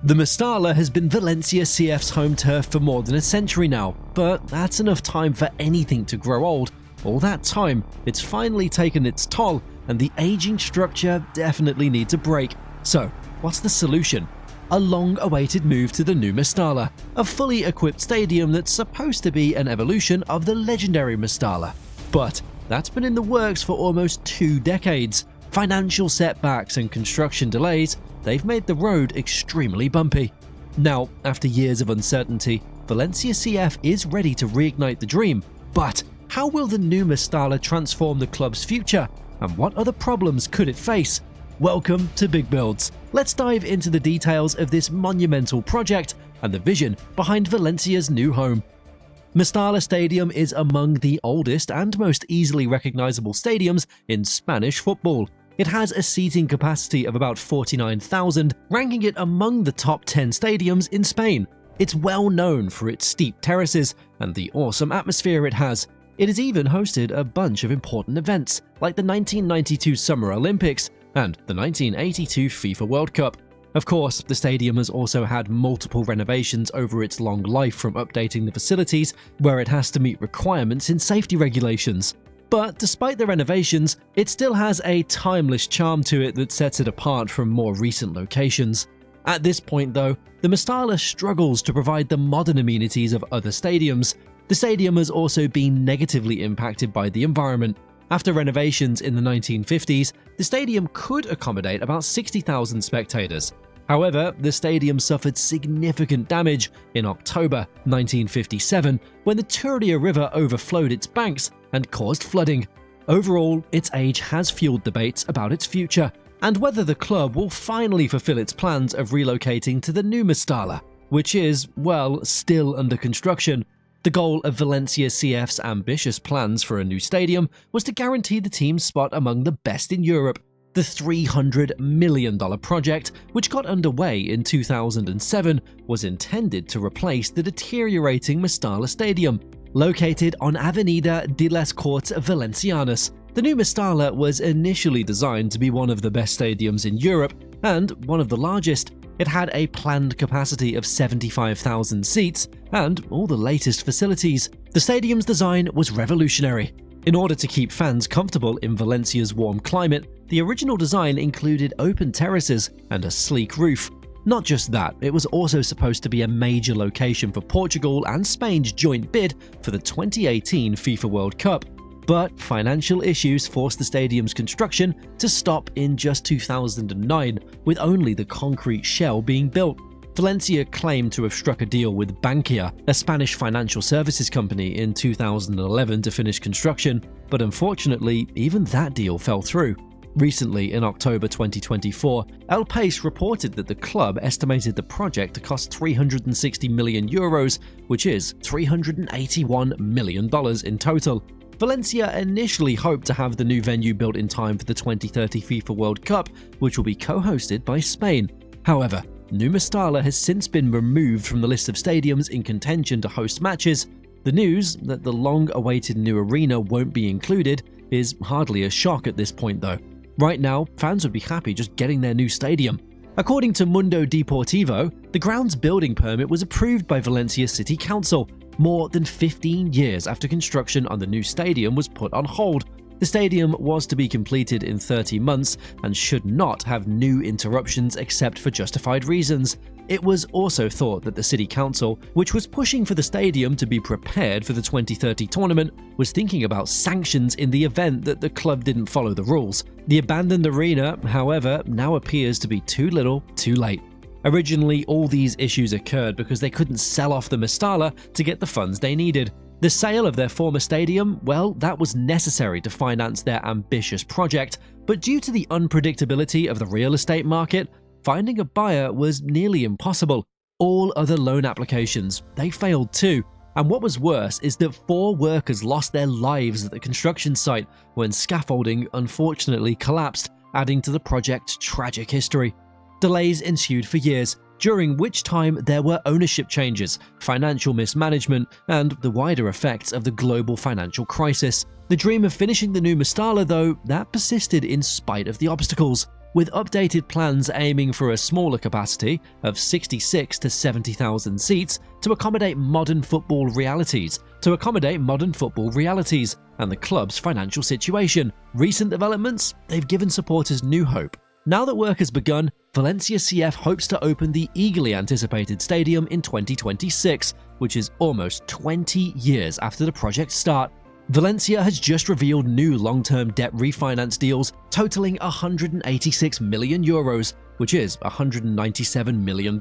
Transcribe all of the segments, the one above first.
The Mestalla has been Valencia CF's home turf for more than a century now, but that's enough time for anything to grow old. All that time, it's finally taken its toll, and the aging structure definitely needs a break. So, what's the solution? A long-awaited move to the Nou Mestalla, a fully equipped stadium that's supposed to be an evolution of the legendary Mestalla. But that's been in the works for almost 2 decades. Financial setbacks and construction delays, they've made the road extremely bumpy. Now, after years of uncertainty, Valencia CF is ready to reignite the dream, but how will the Nou Mestalla transform the club's future, and what other problems could it face? Welcome to Big Builds. Let's dive into the details of this monumental project and the vision behind Valencia's new home. Mestalla Stadium is among the oldest and most easily recognizable stadiums in Spanish football. It has a seating capacity of about 49,000, ranking it among the top 10 stadiums in Spain. It's well known for its steep terraces and the awesome atmosphere it has. It has even hosted a bunch of important events, like the 1992 Summer Olympics and the 1982 FIFA World Cup. Of course, the stadium has also had multiple renovations over its long life, from updating the facilities, where it has to meet requirements in safety regulations. But despite the renovations, it still has a timeless charm to it that sets it apart from more recent locations. At this point though, the Mestalla struggles to provide the modern amenities of other stadiums. The stadium has also been negatively impacted by the environment. After renovations in the 1950s, the stadium could accommodate about 60,000 spectators. However, the stadium suffered significant damage in October 1957 when the Turia River overflowed its banks and caused flooding. Overall, its age has fueled debates about its future and whether the club will finally fulfill its plans of relocating to the Nou Mestalla, which is, well, still under construction. The goal of Valencia CF's ambitious plans for a new stadium was to guarantee the team's spot among the best in Europe. The $300 million project, which got underway in 2007, was intended to replace the deteriorating Mestalla Stadium. Located on Avenida de les Corts Valencianas, the Nou Mestalla was initially designed to be one of the best stadiums in Europe and one of the largest. It had a planned capacity of 75,000 seats and all the latest facilities. The stadium's design was revolutionary. In order to keep fans comfortable in Valencia's warm climate, the original design included open terraces and a sleek roof. Not just that, it was also supposed to be a major location for Portugal and Spain's joint bid for the 2018 FIFA World Cup. But financial issues forced the stadium's construction to stop in just 2009, with only the concrete shell being built. Valencia claimed to have struck a deal with Bankia, a Spanish financial services company, in 2011 to finish construction, but unfortunately, even that deal fell through. Recently, in October 2024, El País reported that the club estimated the project to cost €360 million, which is $381 million in total. Valencia initially hoped to have the new venue built in time for the 2030 FIFA World Cup, which will be co-hosted by Spain. However, Nou Mestalla has since been removed from the list of stadiums in contention to host matches. The news that the long-awaited new arena won't be included is hardly a shock at this point though. Right now, fans would be happy just getting their new stadium. According to Mundo Deportivo, the ground's building permit was approved by Valencia City Council more than 15 years after construction on the new stadium was put on hold. The stadium was to be completed in 30 months and should not have new interruptions except for justified reasons. It was also thought that the city council, which was pushing for the stadium to be prepared for the 2030 tournament, was thinking about sanctions in the event that the club didn't follow the rules. The abandoned arena, however, now appears to be too little, too late. Originally, all these issues occurred because they couldn't sell off the Mestalla to get the funds they needed. The sale of their former stadium, well, that was necessary to finance their ambitious project, but due to the unpredictability of the real estate market, finding a buyer was nearly impossible. All other loan applications, they failed too. And what was worse is that 4 workers lost their lives at the construction site when scaffolding unfortunately collapsed, adding to the project's tragic history. Delays ensued for years, during which time there were ownership changes, financial mismanagement, and the wider effects of the global financial crisis. The dream of finishing the Nou Mestalla, though, that persisted in spite of the obstacles. with updated plans aiming for a smaller capacity of 66 to 70,000 seats to accommodate modern football realities and the club's financial situation. Recent developments, they've given supporters new hope. Now that work has begun, Valencia CF hopes to open the eagerly anticipated stadium in 2026, which is almost 20 years after the project's start. Valencia has just revealed new long-term debt refinance deals totaling €186 million, which is $197 million.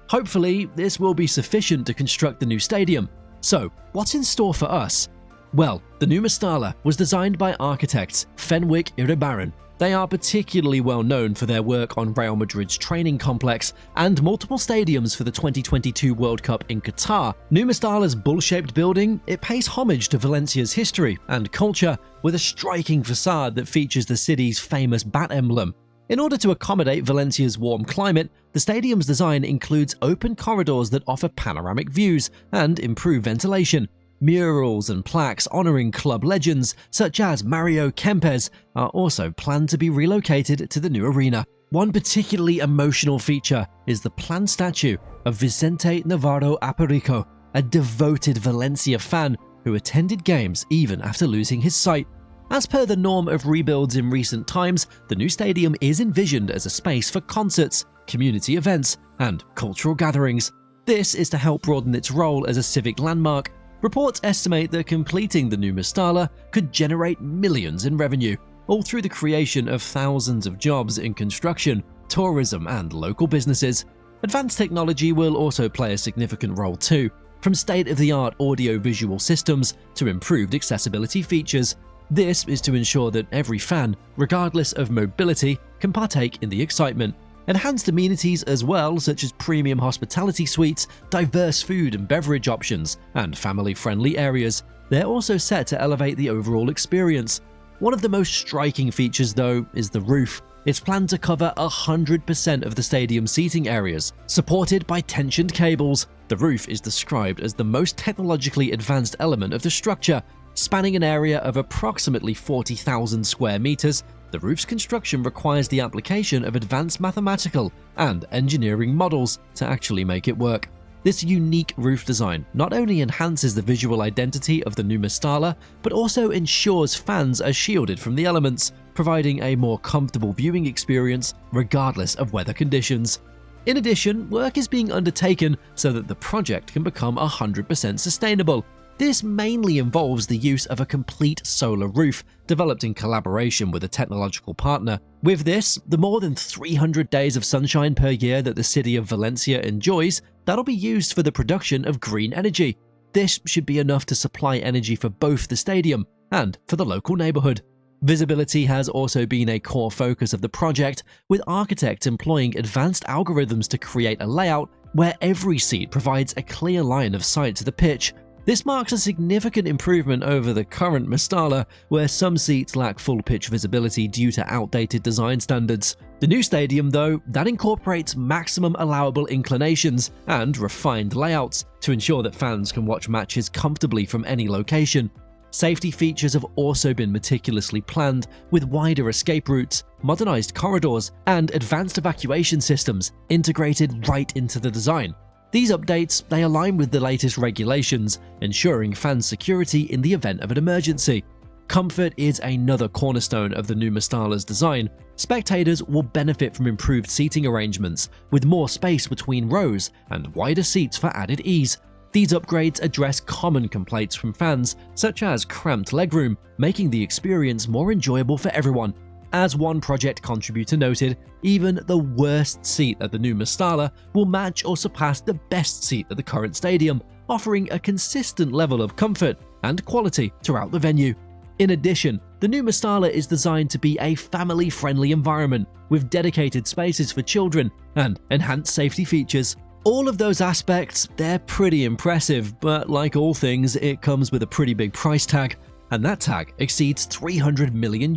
Hopefully, this will be sufficient to construct the new stadium. So, what's in store for us? Well, the Nou Mestalla was designed by architects Fenwick Iribarren. They are particularly well known for their work on Real Madrid's training complex and multiple stadiums for the 2022 World Cup in Qatar. Nou Mestalla's bull-shaped building, it pays homage to Valencia's history and culture with a striking facade that features the city's famous bat emblem. In order to accommodate Valencia's warm climate, the stadium's design includes open corridors that offer panoramic views and improve ventilation. Murals and plaques honoring club legends such as Mario Kempes are also planned to be relocated to the new arena. One particularly emotional feature is the planned statue of Vicente Navarro Aparico, a devoted Valencia fan who attended games even after losing his sight. As per the norm of rebuilds in recent times, the new stadium is envisioned as a space for concerts, community events, and cultural gatherings. This is to help broaden its role as a civic landmark. Reports estimate that completing the Nou Mestalla could generate millions in revenue, all through the creation of thousands of jobs in construction, tourism, and local businesses. Advanced technology will also play a significant role too, from state-of-the-art audio-visual systems to improved accessibility features. This is to ensure that every fan, regardless of mobility, can partake in the excitement. Enhanced amenities as well, such as premium hospitality suites, diverse food and beverage options, and family-friendly areas. They're also set to elevate the overall experience. One of the most striking features, though, is the roof. It's planned to cover 100% of the stadium seating areas, supported by tensioned cables. The roof is described as the most technologically advanced element of the structure. Spanning an area of approximately 40,000 square meters, the roof's construction requires the application of advanced mathematical and engineering models to actually make it work. This unique roof design not only enhances the visual identity of the Nou Mestalla, but also ensures fans are shielded from the elements, providing a more comfortable viewing experience regardless of weather conditions. In addition, work is being undertaken so that the project can become 100% sustainable. This mainly involves the use of a complete solar roof, developed in collaboration with a technological partner. With this, the more than 300 days of sunshine per year that the city of Valencia enjoys, that'll be used for the production of green energy. This should be enough to supply energy for both the stadium and for the local neighborhood. Visibility has also been a core focus of the project, with architects employing advanced algorithms to create a layout where every seat provides a clear line of sight to the pitch. This marks a significant improvement over the current Mestalla, where some seats lack full pitch visibility due to outdated design standards. The new stadium, though, that incorporates maximum allowable inclinations and refined layouts to ensure that fans can watch matches comfortably from any location. Safety features have also been meticulously planned, with wider escape routes, modernized corridors, and advanced evacuation systems integrated right into the design. These updates, they align with the latest regulations, ensuring fans' security in the event of an emergency. Comfort is another cornerstone of the Nou Mestalla's design. Spectators will benefit from improved seating arrangements, with more space between rows and wider seats for added ease. These upgrades address common complaints from fans, such as cramped legroom, making the experience more enjoyable for everyone. As one project contributor noted, even the worst seat at the Nou Mestalla will match or surpass the best seat at the current stadium, offering a consistent level of comfort and quality throughout the venue. In addition, the Nou Mestalla is designed to be a family-friendly environment, with dedicated spaces for children and enhanced safety features. All of those aspects, they're pretty impressive, but like all things, it comes with a pretty big price tag, and that tag exceeds €300 million,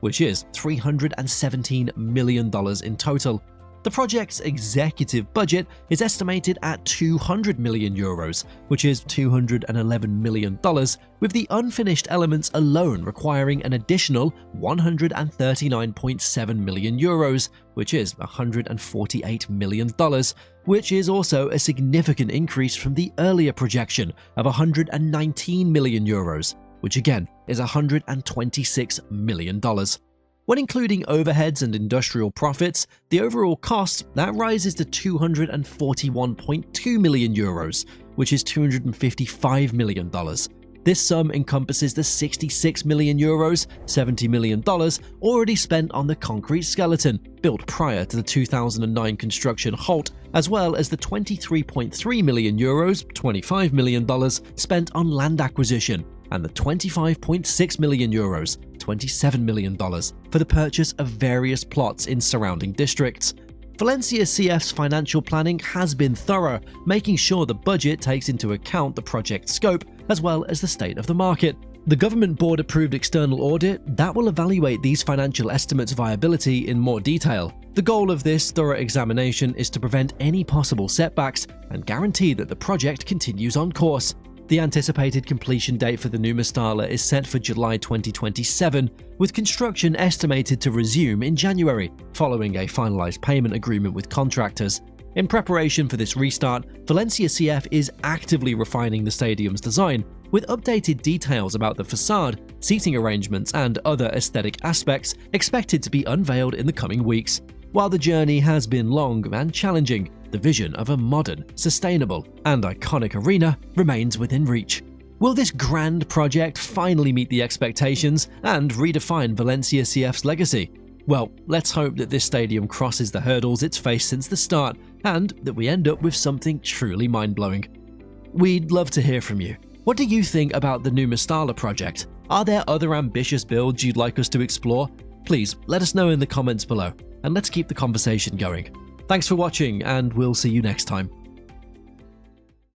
which is $317 million in total. The project's executive budget is estimated at €200 million, which is $211 million, with the unfinished elements alone requiring an additional €139.7 million, which is $148 million, which is also a significant increase from the earlier projection of €119 million, which again is $126 million. When including overheads and industrial profits, the overall cost that rises to €241.2 million, which is $255 million. This sum encompasses the €66 million, $70 million already spent on the concrete skeleton built prior to the 2009 construction halt, as well as the €23.3 million, $25 million spent on land acquisition, and the €25.6 million, $27 million for the purchase of various plots in surrounding districts. Valencia CF's financial planning has been thorough, making sure the budget takes into account the project scope as well as the state of the market. The government board-approved external audit that will evaluate these financial estimates' viability in more detail. The goal of this thorough examination is to prevent any possible setbacks and guarantee that the project continues on course. The anticipated completion date for the Nou Mestalla is set for July 2027, with construction estimated to resume in January, following a finalized payment agreement with contractors. In preparation for this restart, Valencia CF is actively refining the stadium's design, with updated details about the facade, seating arrangements, and other aesthetic aspects expected to be unveiled in the coming weeks. While the journey has been long and challenging, the vision of a modern, sustainable, and iconic arena remains within reach. Will this grand project finally meet the expectations and redefine Valencia CF's legacy? Well, let's hope that this stadium crosses the hurdles it's faced since the start and that we end up with something truly mind-blowing. We'd love to hear from you. What do you think about the Nou Mestalla project? Are there other ambitious builds you'd like us to explore? Please let us know in the comments below, and let's keep the conversation going. Thanks for watching, and we'll see you next time.